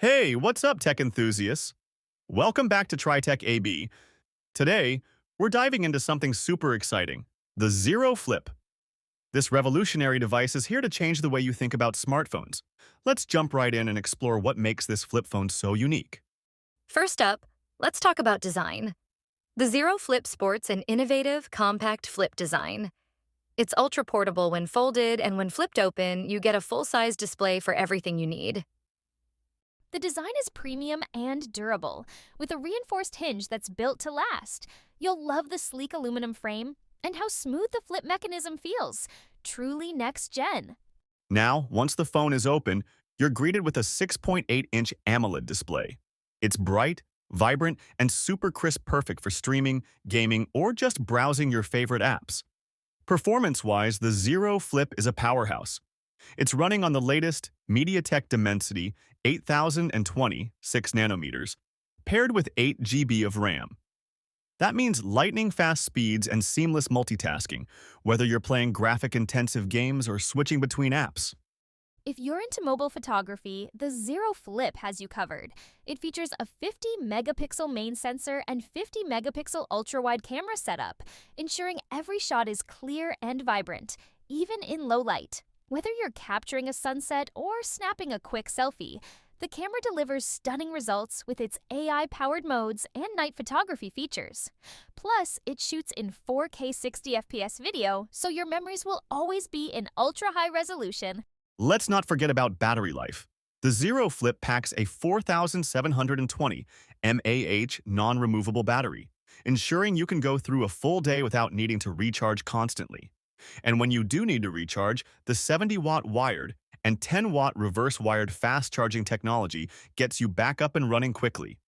Hey, what's up, tech enthusiasts? Welcome back to TriTech AB. Today, we're diving into something super exciting, the Zero Flip. This revolutionary device is here to change the way you think about smartphones. Let's jump right in and explore what makes this flip phone so unique. First up, let's talk about design. The Zero Flip sports an innovative, compact flip design. It's ultra-portable when folded, and when flipped open, you get a full-size display for everything you need. The design is premium and durable, with a reinforced hinge that's built to last. You'll love the sleek aluminum frame and how smooth the flip mechanism feels. Truly next gen. Now, once the phone is open, you're greeted with a 6.8-inch AMOLED display. It's bright, vibrant, and super crisp, perfect for streaming, gaming, or just browsing your favorite apps. Performance-wise, the Zero Flip is a powerhouse. It's running on the latest MediaTek Dimensity 8020 6 nanometers, paired with 8 GB of RAM. That means lightning-fast speeds and seamless multitasking, whether you're playing graphic-intensive games or switching between apps. If you're into mobile photography, the Zero Flip has you covered. It features a 50-megapixel main sensor and 50-megapixel ultra-wide camera setup, ensuring every shot is clear and vibrant, even in low light. Whether you're capturing a sunset or snapping a quick selfie, the camera delivers stunning results with its AI-powered modes and night photography features. Plus, it shoots in 4K 60 FPS video, so your memories will always be in ultra-high resolution. Let's not forget about battery life. The Zero Flip packs a 4720 mAh non-removable battery, ensuring you can go through a full day without needing to recharge constantly. And when you do need to recharge, the 70-watt wired and 10-watt reverse-wired fast-charging technology gets you back up and running quickly.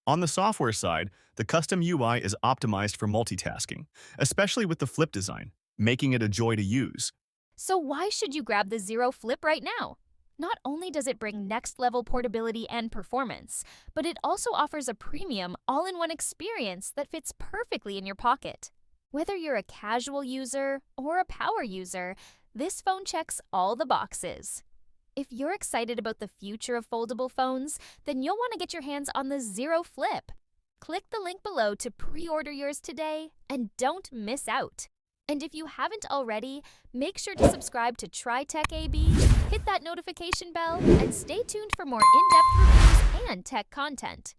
On the software side, the custom UI is optimized for multitasking, especially with the flip design, making it a joy to use. So why should you grab the Zero Flip right now? Not only does it bring next-level portability and performance, but it also offers a premium, all-in-one experience that fits perfectly in your pocket. Whether you're a casual user or a power user, this phone checks all the boxes. If you're excited about the future of foldable phones, then you'll want to get your hands on the Zero Flip. Click the link below to pre-order yours today, and don't miss out. And if you haven't already, make sure to subscribe to TriTech AB, hit that notification bell, and stay tuned for more in-depth reviews and tech content.